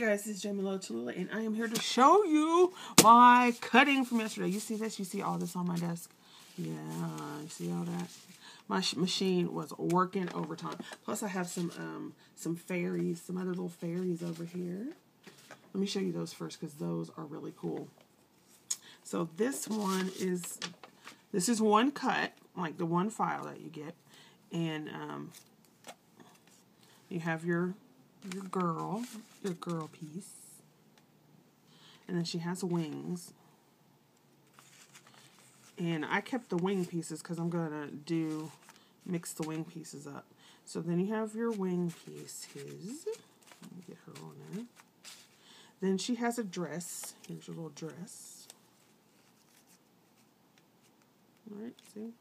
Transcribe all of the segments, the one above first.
Hey guys, this is Jamie Lo Tallulah, and I am here to show you my cutting from yesterday. You see this? You see all this on my desk? Yeah, you see all that? My machine was working overtime. Plus, I have some fairies, some other little fairies over here. Let me show you those first because those are really cool. So this is one cut, like the one file that you get, and you have your girl piece, and then she has wings, and I kept the wing pieces because I'm gonna mix the wing pieces up. So then you have your wing pieces. Let me get her on there. Then she has a dress. Here's your little dress. All right, see,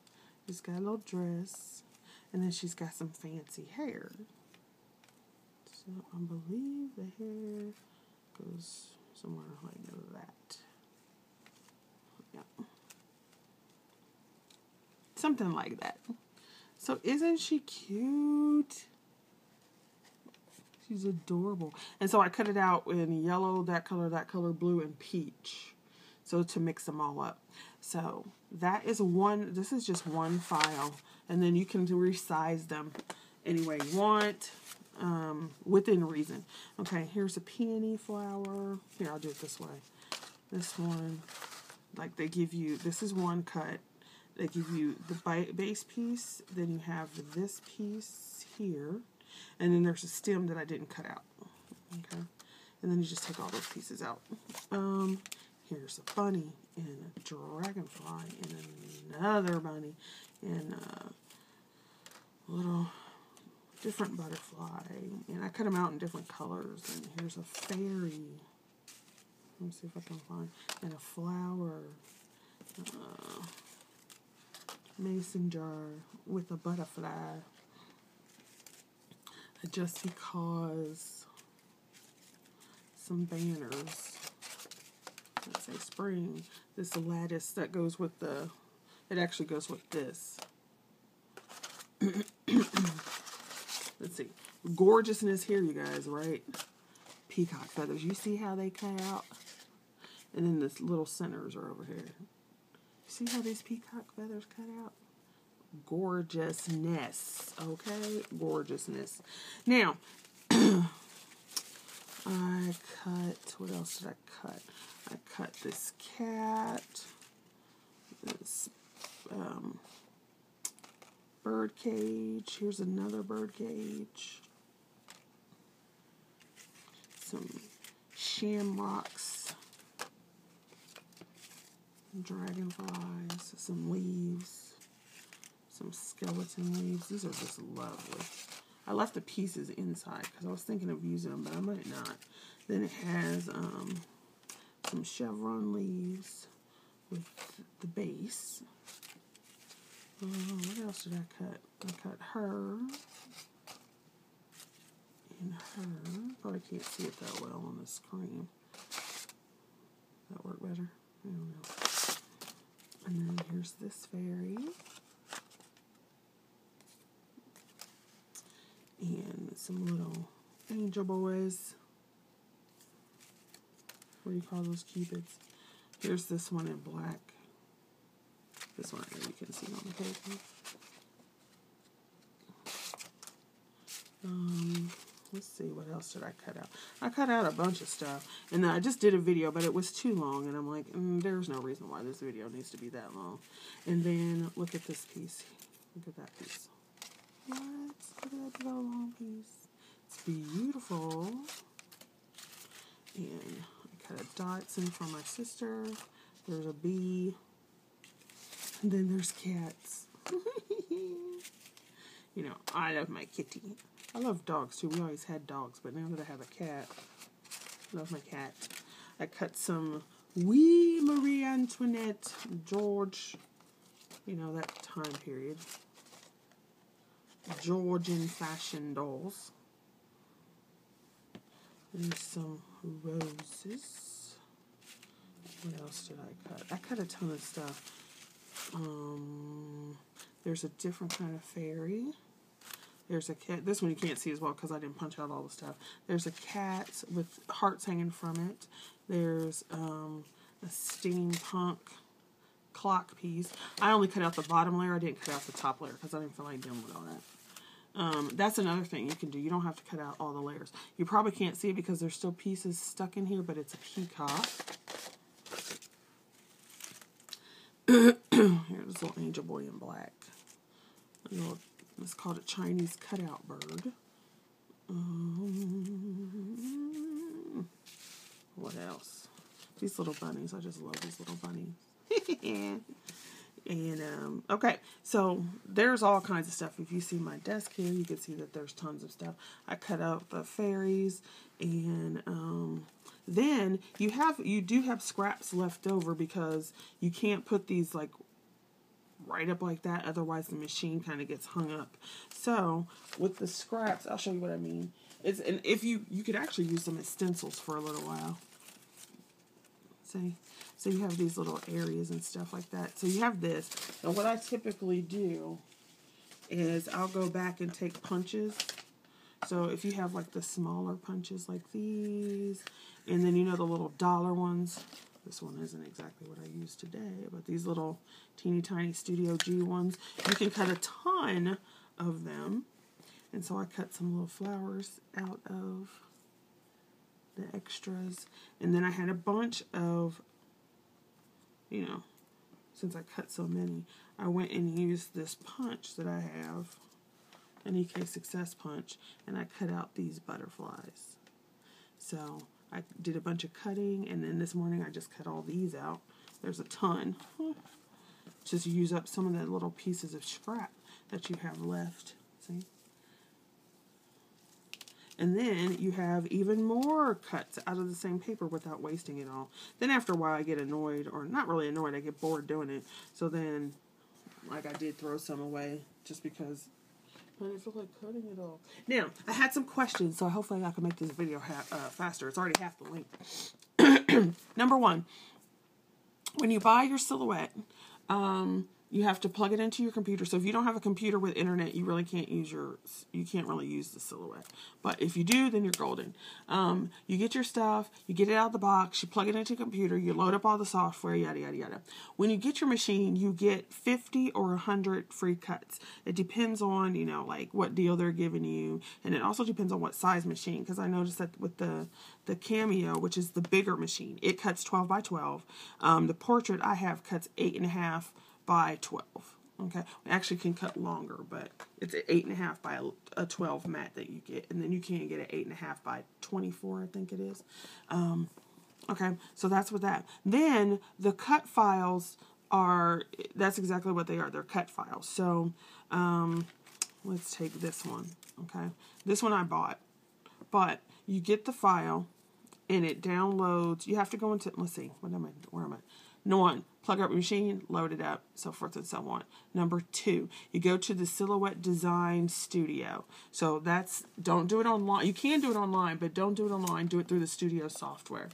she's got a little dress, and then she's got some fancy hair. So I believe the hair goes somewhere like that. Yeah. Something like that. So isn't she cute? She's adorable. And so I cut it out in yellow, that color, blue, and peach. So to mix them all up. So that is this is just one file. And then you can resize them any way you want. Within reason. Okay, here's a peony flower. Here, I'll do it this way. This one, like they give you, this is one cut. They give you the base piece, then you have this piece here, and then there's a stem that I didn't cut out. Okay, and then you just take all those pieces out. Here's a bunny, and a dragonfly, and another bunny, and a little different butterfly, and I cut them out in different colors. And here's a fairy. Let me see if I can find, and a flower, mason jar with a butterfly. Just because, some banners that say spring. This lattice that goes with it actually goes with this. Let's see. Gorgeousness here, you guys, right? Peacock feathers. You see how they cut out? And then the little centers are over here. See how these peacock feathers cut out? Gorgeousness. Okay? Gorgeousness. Now, I cut, what else did I cut? I cut this cat. This, bird cage. Here's another bird cage. Some shamrocks. Dragonflies. Some leaves. Some skeleton leaves. These are just lovely. I left the pieces inside because I was thinking of using them, but I might not. Then it has some chevron leaves with the base. What else did I cut? I cut her and her. Probably can't see it that well on the screen. That work better? I don't know. And then here's this fairy. And some little angel boys. What do you call those cupids? Here's this one in black. This one here you can see on the paper. Let's see, what else did I cut out? I cut out a bunch of stuff. And then I just did a video, but it was too long. And I'm like, there's no reason why this video needs to be that long. And then, look at this piece. Look at that piece. What? Look at that big old long piece. It's beautiful. And I cut a Dotson for my sister. There's a bee. And then there's cats. You know, I love my kitty. I love dogs too. We always had dogs, but now that I have a cat, I love my cat. I cut some wee Marie Antoinette, George, you know, that time period. Georgian fashion dolls. And some roses. What else did I cut? I cut a ton of stuff. There's a different kind of fairy. There's a cat. This one you can't see as well because I didn't punch out all the stuff. There's a cat with hearts hanging from it. There's a steampunk clock piece. I only cut out the bottom layer. I didn't cut out the top layer because I didn't feel like dealing with all that. That's another thing you can do. You don't have to cut out all the layers. You probably can't see it because there's still pieces stuck in here, but it's a peacock. Here's this little angel boy in black. It's called a Chinese cutout bird. What else? These little bunnies. I just love these little bunnies. And, okay, so there's all kinds of stuff. If you see my desk here, you can see that there's tons of stuff. I cut out the fairies, and then you do have scraps left over because you can't put these, like, right up like that, otherwise the machine kind of gets hung up. So, with the scraps, I'll show you what I mean. And if you could actually use them as stencils for a little while. See? So you have these little areas and stuff like that. So you have this. And what I typically do is I'll go back and take punches. So if you have like the smaller punches like these, and then you know the little dollar ones. This one isn't exactly what I used today, but these little teeny tiny Studio G ones, you can cut a ton of them. And so I cut some little flowers out of the extras. And then I had a bunch of, you know, since I cut so many, I went and used this punch that I have, an EK Success punch, and I cut out these butterflies. So I did a bunch of cutting, and then this morning I just cut all these out. There's a ton. Just use up some of the little pieces of scrap that you have left. See? And then you have even more cuts out of the same paper without wasting it all. Then after a while I get annoyed, or not really annoyed, I get bored doing it. So then, like, I did throw some away just because I didn't feel like cutting it all. Now, I had some questions, so hopefully I can make this video faster. It's already half the length. Number one, when you buy your silhouette, you have to plug it into your computer. So if you don't have a computer with internet, you really can't use you can't really use the silhouette. But if you do, then you're golden. You get your stuff, you get it out of the box, you plug it into your computer, you load up all the software, yada, yada, yada. When you get your machine, you get 50 or 100 free cuts. It depends on, you know, like what deal they're giving you. And it also depends on what size machine. Because I noticed that with the Cameo, which is the bigger machine, it cuts 12 by 12. The Portrait I have cuts 8.5 by 12. Okay, we actually can cut longer, but it's an 8.5 by a 12 mat that you get, and then you can get an 8.5 by 24, I think it is. Okay, so that's what that. Then the cut files are, that's exactly what they are. They're cut files. So let's take this one. Okay, this one I bought, but you get the file and it downloads. You have to go into, let's see, where am I? Number one, plug up your machine, load it up, so forth and so on. Number two, you go to the Silhouette Design Studio. So that's, don't do it online. You can do it online, but don't do it online. Do it through the Studio software.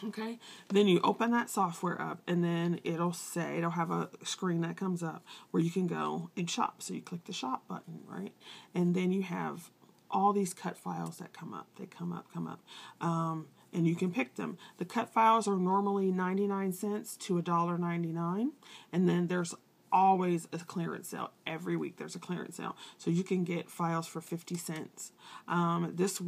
Okay, then you open that software up, and then it'll have a screen that comes up where you can go and shop. So you click the shop button, right? And then you have all these cut files that come up. They come up. And you can pick them. The cut files are normally 99 cents to $1.99, and then there's always a clearance sale. Every week there's a clearance sale. So you can get files for 50 cents. This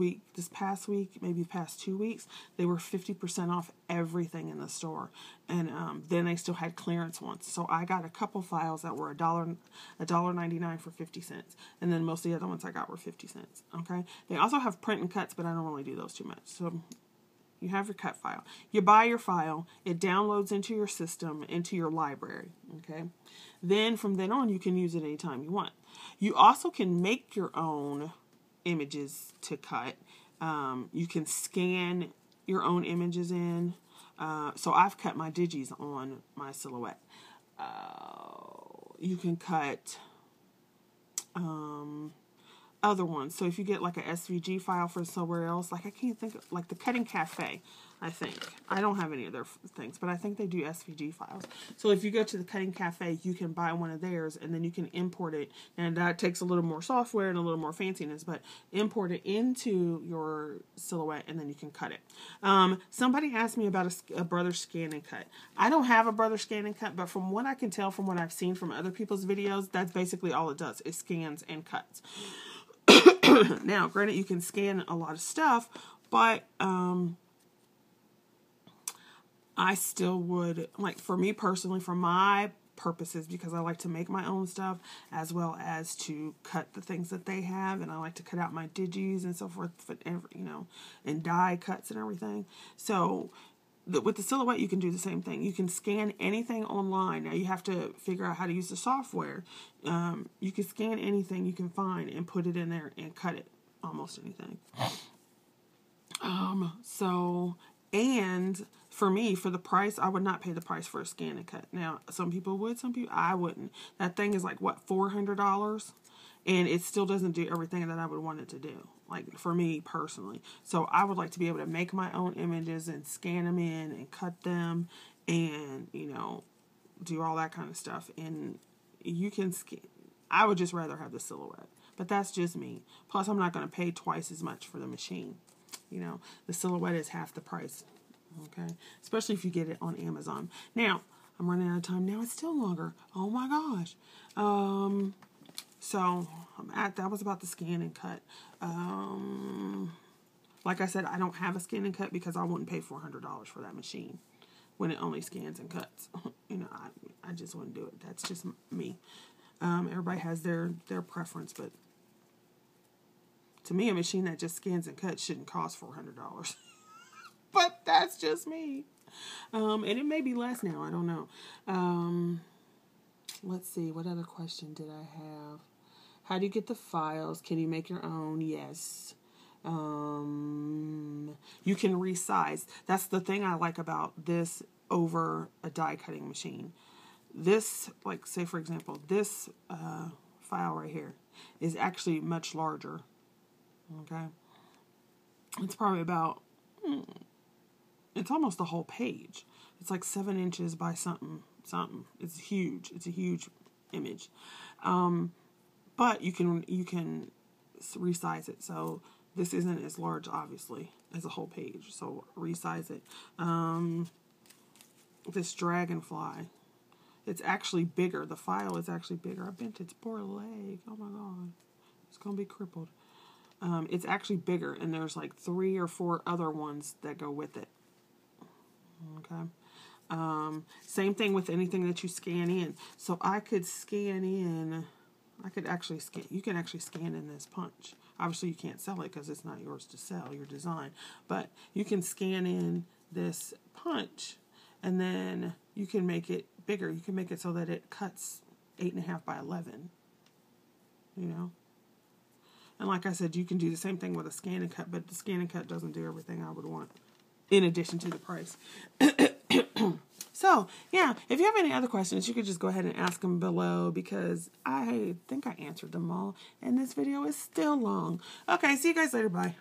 past week, maybe the past 2 weeks, they were 50% off everything in the store. And then they still had clearance ones. So I got a couple files that were $1.99 for 50 cents. And then most of the other ones I got were 50 cents. Okay. They also have print and cuts, but I don't really do those too much. So you have your cut file. You buy your file. It downloads into your system, into your library. Okay. Then from then on, you can use it anytime you want. You also can make your own images to cut. You can scan your own images in. So I've cut my digis on my Silhouette. You can cut other ones. So if you get like a SVG file for somewhere else, like I can't think of, like the Cutting Cafe, I think. I don't have any of their things, but I think they do SVG files. So if you go to the Cutting Cafe, you can buy one of theirs, and then you can import it. And that takes a little more software and a little more fanciness, but import it into your Silhouette, and then you can cut it. Somebody asked me about a Brother Scan and Cut. I don't have a Brother Scan and Cut, but from what I can tell from what I've seen from other people's videos, that's basically all it does. It scans and cuts. Now, granted, you can scan a lot of stuff, but I still would, like, for me personally, for my purposes, because I like to make my own stuff as well as to cut the things that they have, and I like to cut out my digis and so forth, you know, and die cuts and everything. So with the Silhouette, you can do the same thing. You can scan anything online. Now, you have to figure out how to use the software. You can scan anything you can find and put it in there and cut it, almost anything. And for me, for the price, I would not pay the price for a scan and cut. Now, some people would, some people, I wouldn't. That thing is like, what, $400? And it still doesn't do everything that I would want it to do, like, for me personally. So I would like to be able to make my own images and scan them in and cut them and, you know, do all that kind of stuff. And you can scan. I would just rather have the Silhouette. But that's just me. Plus, I'm not going to pay twice as much for the machine. You know, the Silhouette is half the price. Okay? Especially if you get it on Amazon. Now, I'm running out of time. Now it's still longer. Oh my gosh. So that was about the scan and cut. Like I said, I don't have a scan and cut because I wouldn't pay $400 for that machine when it only scans and cuts. You know, I just wouldn't do it. That's just me. Everybody has their preference, but to me, a machine that just scans and cuts shouldn't cost $400. But that's just me. And it may be less now. I don't know. Let's see. What other question did I have? How do you get the files? Can you make your own? Yes. You can resize. That's the thing I like about this over a die cutting machine. This, like, say for example, this file right here is actually much larger. Okay. It's probably about, it's almost the whole page. It's like 7 inches by something. It's huge. It's a huge image. But you can resize it. So this isn't as large, obviously, as a whole page. So resize it. This dragonfly, it's actually bigger. The file is actually bigger. I bent its poor leg. Oh my God. It's going to be crippled. It's actually bigger, and there's like 3 or 4 other ones that go with it. Okay. Same thing with anything that you scan in. So I could scan in, you can actually scan in this punch. Obviously you can't sell it because it's not yours to sell, your design. But you can scan in this punch, and then you can make it bigger. You can make it so that it cuts 8.5 by 11. You know? And like I said, you can do the same thing with a scan and cut, but the scan and cut doesn't do everything I would want, in addition to the price. So, yeah, if you have any other questions, you could just go ahead and ask them below, because I think I answered them all, and this video is still long. Okay, see you guys later. Bye.